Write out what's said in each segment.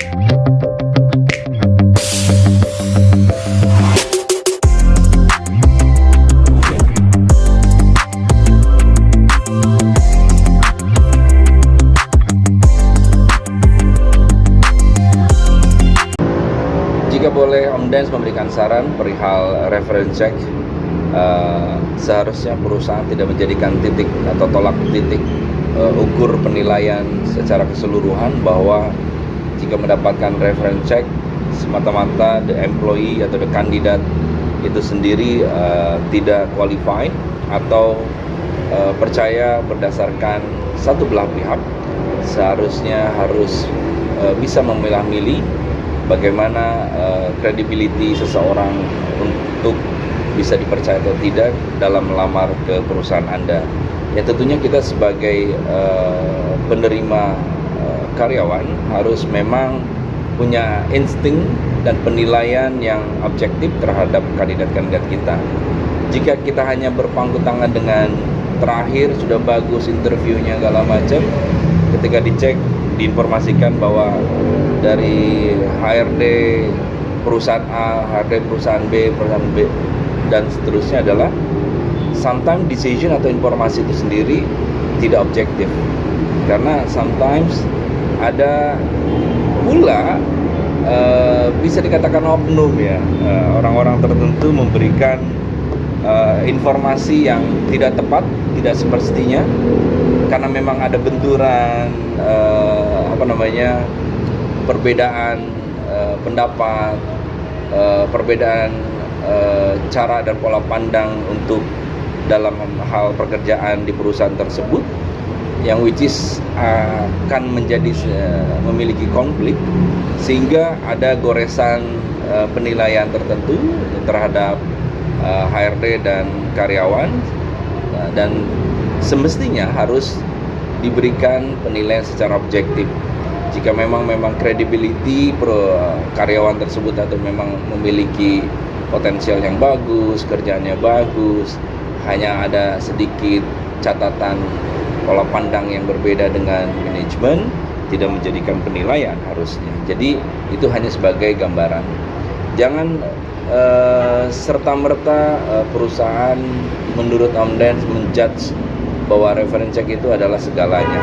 Jika boleh Om Dance memberikan saran perihal reference check, seharusnya perusahaan tidak menjadikan titik atau tolak titik ukur penilaian secara keseluruhan bahwa jika mendapatkan reference check semata-mata the employee atau the candidate itu sendiri tidak qualified atau percaya berdasarkan satu belah pihak. Seharusnya harus bisa memilah-milih bagaimana credibility seseorang untuk bisa dipercaya atau tidak dalam melamar ke perusahaan Anda. Ya tentunya kita sebagai penerima karyawan harus memang punya insting dan penilaian yang objektif terhadap kandidat-kandidat kita. Jika kita hanya berpangku tangan dengan terakhir sudah bagus interviewnya segala macam, ketika dicek diinformasikan bahwa dari HRD perusahaan A, HRD perusahaan B, dan seterusnya adalah sometimes decision atau informasi itu sendiri tidak objektif. Karena sometimes ada pula bisa dikatakan oknum ya, orang-orang tertentu memberikan informasi yang tidak tepat, tidak semestinya, karena memang ada benturan perbedaan pendapat, perbedaan cara dan pola pandang untuk dalam hal pekerjaan di perusahaan tersebut, yang which is akan menjadi memiliki konflik sehingga ada goresan penilaian tertentu terhadap HRD dan karyawan, dan semestinya harus diberikan penilaian secara objektif. Jika memang credibility karyawan tersebut atau memang memiliki potensial yang bagus, kerjaannya bagus, hanya ada sedikit catatan pola pandang yang berbeda dengan manajemen, tidak menjadikan penilaian harusnya. Jadi itu hanya sebagai gambaran. Jangan serta-merta perusahaan menurut Om Dance menjudge bahwa reference check itu adalah segalanya.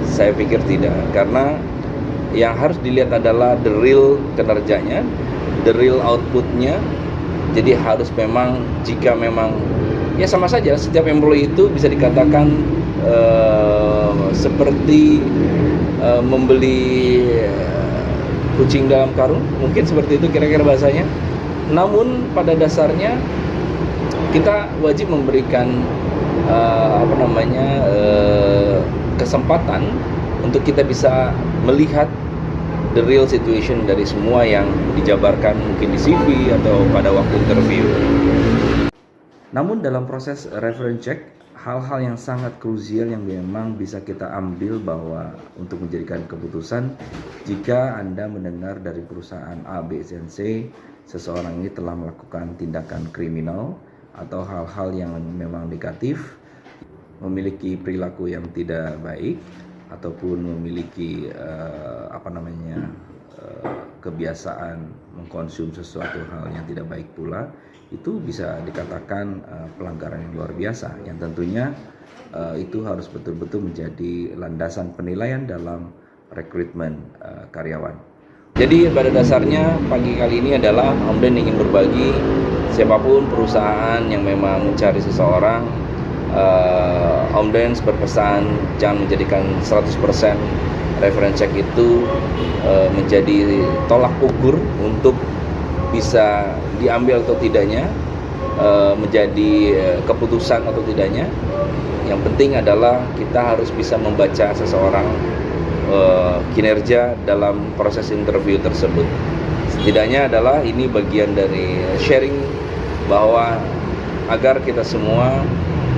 Saya pikir tidak, karena yang harus dilihat adalah the real kinerjanya, the real outputnya. Jadi harus memang, jika memang ya sama saja, setiap employee itu bisa dikatakan seperti membeli kucing dalam karung, mungkin seperti itu kira-kira bahasanya. Namun pada dasarnya kita wajib memberikan kesempatan untuk kita bisa melihat the real situation dari semua yang dijabarkan mungkin di CV atau pada waktu interview. Namun dalam proses reference check, hal-hal yang sangat krusial yang memang bisa kita ambil bahwa untuk menjadikan keputusan, jika Anda mendengar dari perusahaan A, B, dan C, seseorang ini telah melakukan tindakan kriminal atau hal-hal yang memang negatif, memiliki perilaku yang tidak baik, ataupun memiliki kebiasaan mengkonsum sesuatu hal yang tidak baik pula, itu bisa dikatakan pelanggaran yang luar biasa, yang tentunya itu harus betul-betul menjadi landasan penilaian dalam rekrutmen karyawan. Jadi pada dasarnya pagi kali ini adalah Om Dan ingin berbagi, siapapun perusahaan yang memang mencari seseorang, Om Dan berpesan jangan menjadikan 100% reference check itu menjadi tolak ukur untuk bisa diambil atau tidaknya, menjadi keputusan atau tidaknya. Yang penting adalah kita harus bisa membaca seseorang kinerja dalam proses interview tersebut. Setidaknya adalah ini bagian dari sharing bahwa agar kita semua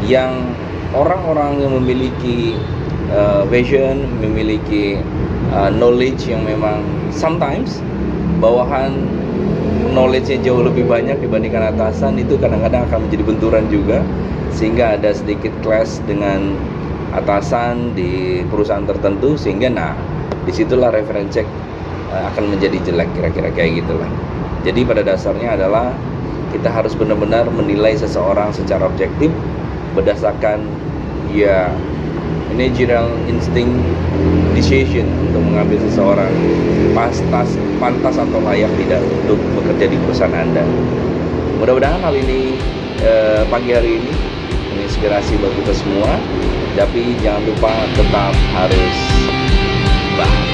yang orang-orang yang memiliki vision, memiliki knowledge yang memang sometimes bawahan knowledge-nya jauh lebih banyak dibandingkan atasan, itu kadang-kadang akan menjadi benturan juga, sehingga ada sedikit clash dengan atasan di perusahaan tertentu, sehingga disitulah reference check akan menjadi jelek, kira-kira kayak gitulah. Jadi pada dasarnya adalah kita harus benar-benar menilai seseorang secara objektif berdasarkan ya managerial instinct decision untuk mengambil seseorang pantas atau layak tidak untuk bekerja di perusahaan Anda. Mudah-mudahan hal ini pagi hari ini menginspirasi buat kita semua. Tapi jangan lupa tetap harus bahagia.